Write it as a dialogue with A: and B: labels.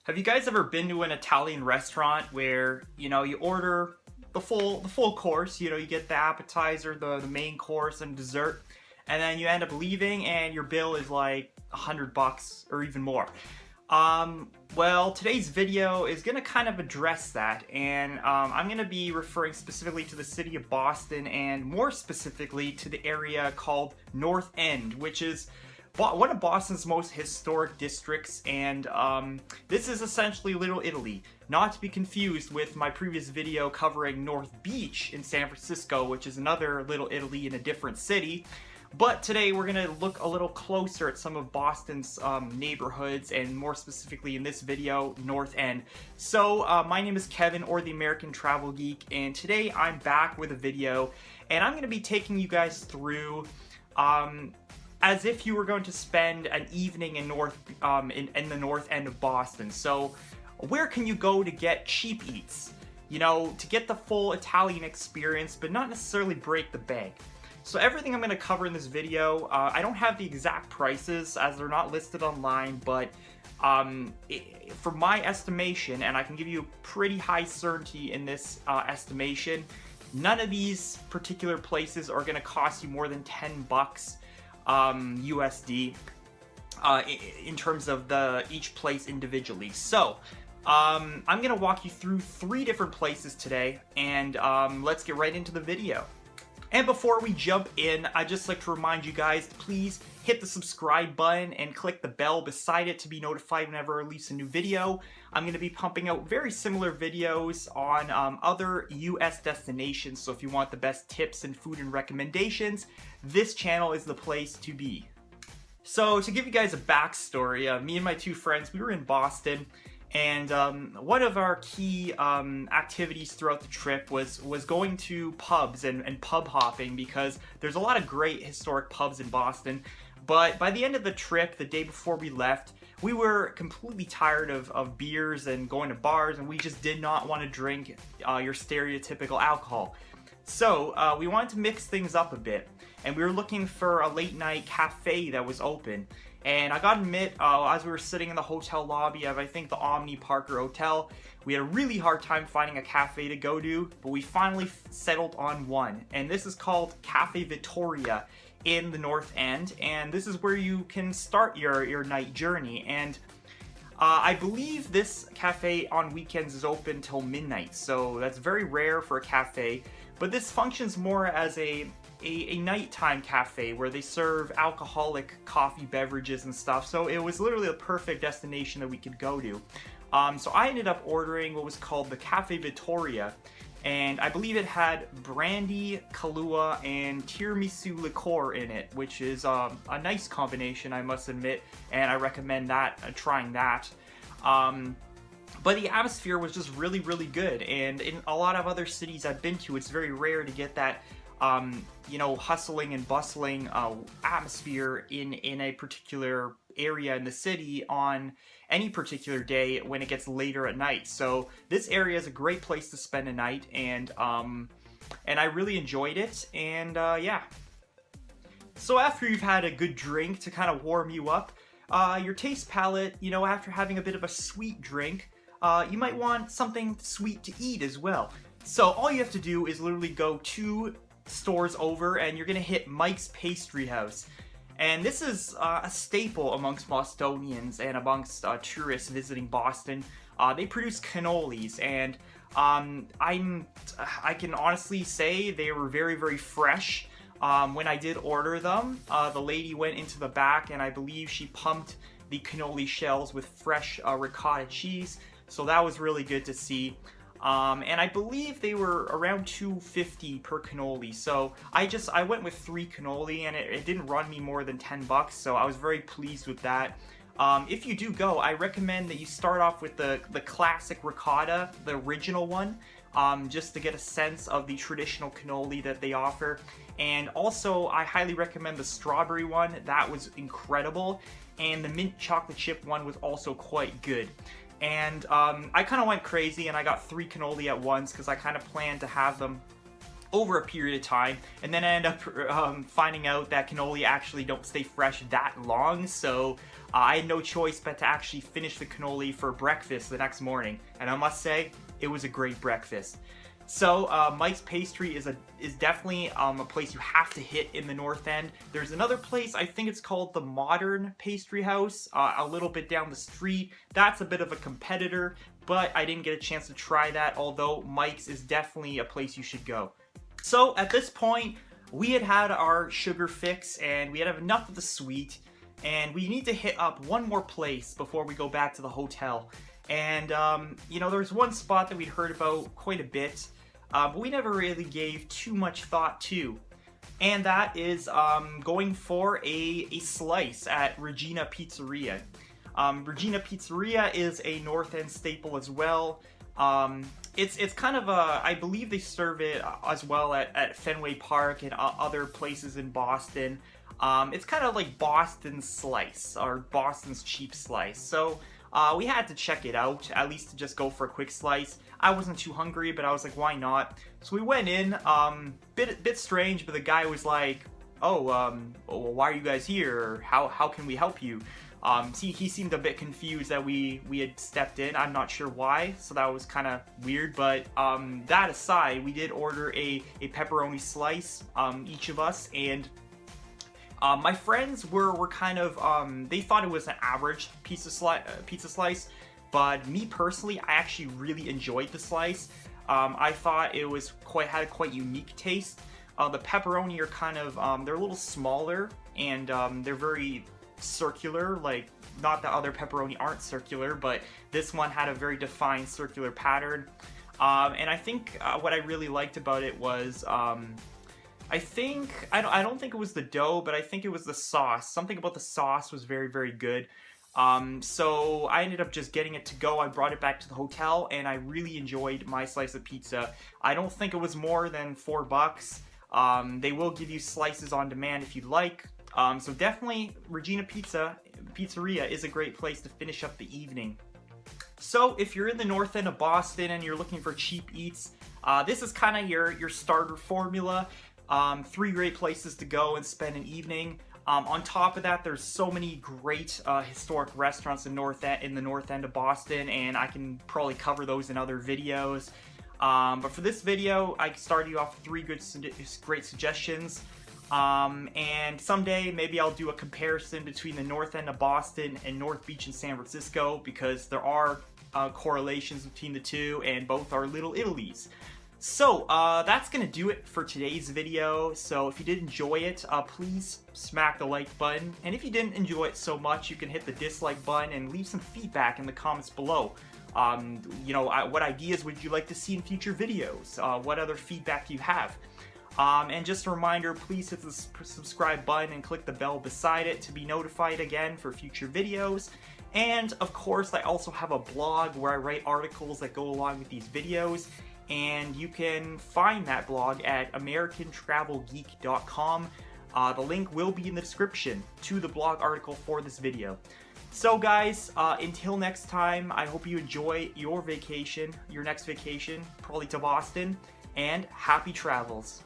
A: Have you guys ever been to an Italian restaurant where, you order the full course, you get the appetizer, the main course, and dessert, and then you end up leaving and your bill is like $100 or even more? Well, today's video is going to kind of address that, and I'm going to be referring specifically to the city of Boston, and more specifically to the area called North End, which is one of Boston's most historic districts, and this is essentially Little Italy, not to be confused with my previous video covering North Beach in San Francisco, which is another Little Italy in a different city. But today we're going to look a little closer at some of Boston's neighborhoods, and more specifically in this video, North End. So my name is Kevin, or the American Travel Geek, and today I'm back with a video, and I'm going to be taking you guys through as if you were going to spend an evening in the North End of Boston. So where can you go to get cheap eats? To get the full Italian experience, but not necessarily break the bank. So everything I'm going to cover in this video, I don't have the exact prices as they're not listed online, but for my estimation, and I can give you pretty high certainty in this estimation, none of these particular places are going to cost you more than $10 USD in terms of each place individually. So I'm going to walk you through 3 different places today, and let's get right into the video. And before we jump in, I'd just like to remind you guys to please hit the subscribe button and click the bell beside it to be notified whenever I release a new video. I'm going to be pumping out very similar videos on other US destinations, so if you want the best tips and food and recommendations, this channel is the place to be. So to give you guys a backstory, me and my 2 friends, we were in Boston, and one of our key activities throughout the trip was going to pubs and pub hopping, because there's a lot of great historic pubs in Boston. But by the end of the trip, the day before we left, we were completely tired of beers and going to bars, and we just did not want to drink your stereotypical alcohol. So we wanted to mix things up a bit, and we were looking for a late night cafe that was open. And I gotta admit, as we were sitting in the hotel lobby of, I think, the Omni Parker Hotel, we had a really hard time finding a cafe to go to, but we finally settled on one. And this is called Caffe Vittoria in the North End, and this is where you can start your night journey. And I believe this cafe on weekends is open till midnight, so that's very rare for a cafe, but this functions more as a nighttime cafe where they serve alcoholic coffee beverages and stuff. So it was literally a perfect destination that we could go to. So I ended up ordering what was called the Caffe Vittoria, and I believe it had brandy, Kahlua, and tiramisu liqueur in it, which is a nice combination, I must admit, and I recommend trying that. But the atmosphere was just really, really good, and in a lot of other cities I've been to, it's very rare to get that hustling and bustling atmosphere in a particular area in the city on any particular day when it gets later at night. So this area is a great place to spend a night, and I really enjoyed it, and yeah. So after you've had a good drink to kind of warm you up, your taste palate, after having a bit of a sweet drink, you might want something sweet to eat as well. So all you have to do is literally go 2 stores over, and you're gonna hit Mike's Pastry House. And this is a staple amongst Bostonians and amongst tourists visiting Boston. They produce cannolis, and I can honestly say they were very, very fresh. When I did order them, the lady went into the back, and I believe she pumped the cannoli shells with fresh ricotta cheese, so that was really good to see. And I believe they were around $2.50 per cannoli, so I went with 3 cannoli, and it didn't run me more than $10, so I was very pleased with that. If you do go, I recommend that you start off with the classic ricotta, the original one, just to get a sense of the traditional cannoli that they offer. And also, I highly recommend the strawberry one. That was incredible, and the mint chocolate chip one was also quite good. And I kind of went crazy, and I got 3 cannoli at once because I kind of planned to have them over a period of time, and then I end up finding out that cannoli actually don't stay fresh that long, so I had no choice but to actually finish the cannoli for breakfast the next morning, and I must say, it was a great breakfast. So Mike's Pastry is definitely a place you have to hit in the North End. There's another place, I think it's called the Modern Pastry House, a little bit down the street. That's a bit of a competitor, but I didn't get a chance to try that, although Mike's is definitely a place you should go. So at this point, we had our sugar fix and we had enough of the sweet, and we need to hit up one more place before we go back to the hotel. And, you know, there's one spot that we'd heard about quite a bit, but we never really gave too much thought to. And that is going for a slice at Regina Pizzeria. Regina Pizzeria is a North End staple as well. It's kind of a, I believe they serve it as well at Fenway Park and other places in Boston. It's kind of like Boston's slice, or Boston's cheap slice. So we had to check it out, at least to just go for a quick slice. I wasn't too hungry, but I was like, why not? So we went in, bit strange, but the guy was like, oh, well, why are you guys here? How can we help you? He seemed a bit confused that we had stepped in. I'm not sure why, so that was kind of weird, but that aside, we did order a pepperoni slice, each of us, and my friends were kind of, they thought it was an average pizza slice, but me personally, I actually really enjoyed the slice. I thought it was had a quite unique taste. The pepperoni are kind of, they're a little smaller, and they're very circular, like, not that other pepperoni aren't circular, but this one had a very defined circular pattern. And I think what I really liked about it was, I don't think it was the dough, but I think it was the sauce. Something about the sauce was very, very good. So I ended up just getting it to go. I brought it back to the hotel, and I really enjoyed my slice of pizza. I don't think it was more than $4. They will give you slices on demand if you'd like. So definitely Regina Pizzeria is a great place to finish up the evening. So if you're in the North End of Boston and you're looking for cheap eats, this is kind of your starter formula. 3 great places to go and spend an evening. On top of that, there's so many great historic restaurants in the North End of Boston, and I can probably cover those in other videos. But for this video, I started you off with 3 great suggestions. And someday maybe I'll do a comparison between the North End of Boston and North Beach in San Francisco, because there are correlations between the two, and both are little Italies. So that's gonna do it for today's video. So if you did enjoy it, please smack the like button, and if you didn't enjoy it so much, you can hit the dislike button and leave some feedback in the comments below. You know, what ideas would you like to see in future videos? What other feedback do you have? And just a reminder, please hit the subscribe button and click the bell beside it to be notified again for future videos. And of course, I also have a blog where I write articles that go along with these videos, and you can find that blog at americantravelgeek.com. The link will be in the description to the blog article for this video. So guys, until next time, I hope you enjoy your vacation, your next vacation, probably to Boston, and happy travels.